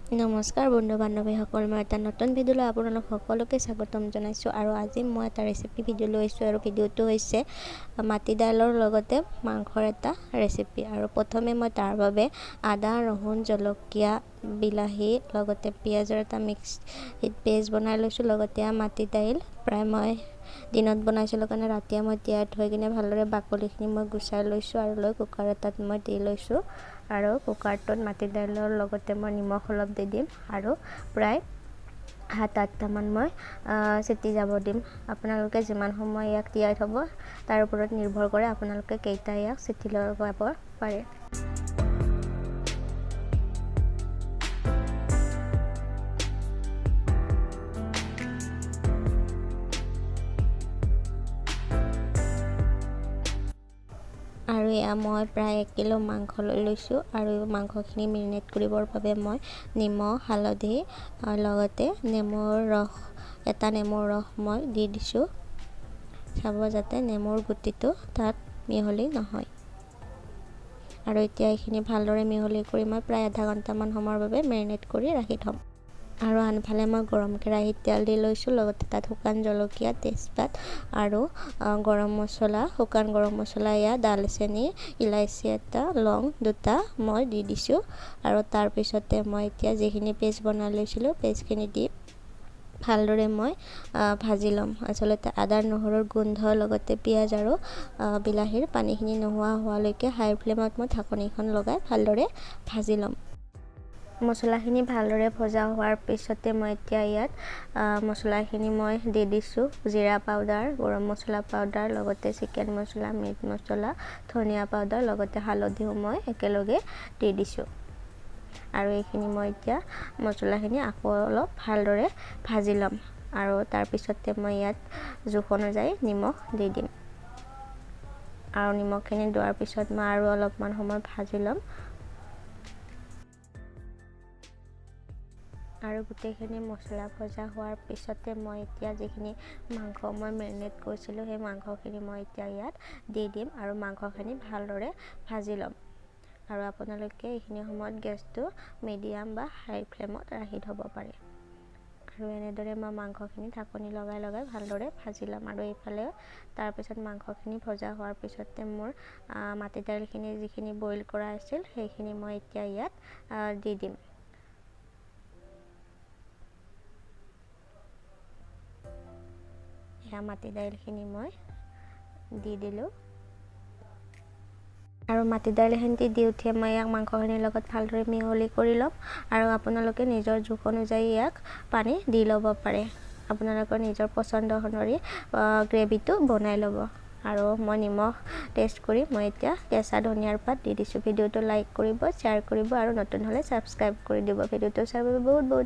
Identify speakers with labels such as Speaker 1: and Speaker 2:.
Speaker 1: নমস্কাৰ বন্ধু বান্ধৱীসকল, মই এটা নতুন ভিডিঅ'লৈ আপোনালোক সকলোকে স্বাগতম জনাইছোঁ। আৰু আজি মই এটা ৰেচিপি ভিডিঅ' লৈছোঁ আৰু ভিডিঅ'টো হৈছে মাটি দাইলৰ লগতে মাংসৰ এটা ৰেচিপি। আৰু প্ৰথমে মই তাৰ বাবে আদা, ৰহুন, জলকীয়া, বিলাহী লগতে পিঁয়াজৰ এটা মিক্স পেষ্ট বনাই লৈছোঁ। লগতে মাটি দাইল প্ৰায় মই দিনত বনাইছিলোঁ কাৰণে ৰাতিয়ে মই তিয়াই থৈ কিনে ভালদৰে বাকলিখিনি মই গুচাই লৈছোঁ আৰু লৈ কুকাৰ এটাত মই দি লৈছোঁ। আৰু কুকাৰটোত মাটি দাইলৰ লগতে মই নিমখ অলপ দি দিম আৰু প্ৰায় 7-8টামান মই চিটি যাব দিম। আপোনালোকে যিমান সময় ইয়াক তিয়াই থ'ব তাৰ ওপৰত নিৰ্ভৰ কৰে আপোনালোকে কেইটা ইয়াক চিটি লগাব পাৰে। আৰু এয়া মই প্ৰায় 1 কিলো মাংস লৈ লৈছোঁ আৰু মাংসখিনি মেৰিনেট কৰিবৰ বাবে মই নিমখ, হালধি লগতে এটা নেমুৰ ৰস মই দি দিছোঁ। চাব যাতে নেমুৰ গুটিটো তাত মিহলি নহয়। আৰু এতিয়া এইখিনি ভালদৰে মিহলি কৰি মই প্ৰায় আধা ঘণ্টামান সময়ৰ বাবে মেৰিনেট কৰি ৰাখি থ'ম। আৰু আনফালে মই গৰম কেৰাহীত তেল দি লৈছোঁ। লগতে তাত শুকান জলকীয়া, তেজপাত আৰু গৰম মছলা, শুকান গৰম মছলা, দালচেনি, ইলাইচি এটা, লং 2টা মই দি দিছোঁ। আৰু তাৰপিছতে মই এতিয়া যিখিনি পেষ্ট বনাই লৈছিলোঁ পেষ্টখিনি দি ভালদৰে মই ভাজি ল'ম। আচলতে আদা নহৰুৰ গোন্ধ লগতে পিঁয়াজ আৰু বিলাহীৰ পানীখিনি নোহোৱা হোৱালৈকে হাই ফ্লেমত মই ঢাকনিখন লগাই ভালদৰে ভাজি ল'ম। মছলাখিনি ভালদৰে ভজা হোৱাৰ পিছতে মই এতিয়া ইয়াত মছলাখিনি মই দি দিছোঁ। জিৰা পাউডাৰ, গৰম মছলা পাউডাৰ লগতে চিকেন মছলা, মিট মছলা, ধনিয়া পাউডাৰ লগতে হালধিও মই একেলগে দি দিছোঁ। আৰু এইখিনি মই এতিয়া মছলাখিনি আকৌ অলপ ভালদৰে ভাজি ল'ম। আৰু তাৰপিছতে মই ইয়াত জোখ অনুযায়ী নিমখ দি দিম। আৰু নিমখখিনি দিয়াৰ পিছত মই আৰু অলপমান সময় ভাজি ল'ম। আৰু গোটেইখিনি মছলা ভজা হোৱাৰ পিছতে মই এতিয়া যিখিনি মাংস মই মেৰিনেট কৰিছিলোঁ সেই মাংসখিনি মই এতিয়া ইয়াত দি দিম আৰু মাংসখিনি ভালদৰে ভাজি ল'ম। আৰু আপোনালোকে এইখিনি সময়ত গেছটো মিডিয়াম বা হাই ফ্লেমত ৰাখি থ'ব পাৰে। আৰু এনেদৰে মই মাংসখিনি ঢাকনি লগাই ভালদৰে ভাজি ল'ম। আৰু এইফালে তাৰপিছত মাংসখিনি ভজা হোৱাৰ পিছতে মোৰ মাটি দাইলখিনি যিখিনি বইল কৰা আছিল সেইখিনি মই এতিয়া ইয়াত দি দিম। মাটি দাইলখিনি মই দি দিলোঁ। আৰু মাটি দাইলখিনি দি উঠি মই ইয়াক মাংসখিনিৰ লগত ভালদৰে মিহলি কৰি ল'ম। আৰু আপোনালোকে নিজৰ জোখ অনুযায়ী ইয়াক পানী দি ল'ব পাৰে। আপোনালোকৰ নিজৰ পচন্দ অনুসৰি গ্ৰেভিটো বনাই ল'ব। আৰু মই নিমখ টেষ্ট কৰি মই এতিয়া কেঁচা ধনিয়াৰ পাত দি দিছোঁ। ভিডিঅ'টো লাইক কৰিব, শ্বেয়াৰ কৰিব আৰু নতুন হ'লে ছাবস্ক্ৰাইব কৰি দিব। ভিডিঅ'টো চাবৰ বাবে বহুত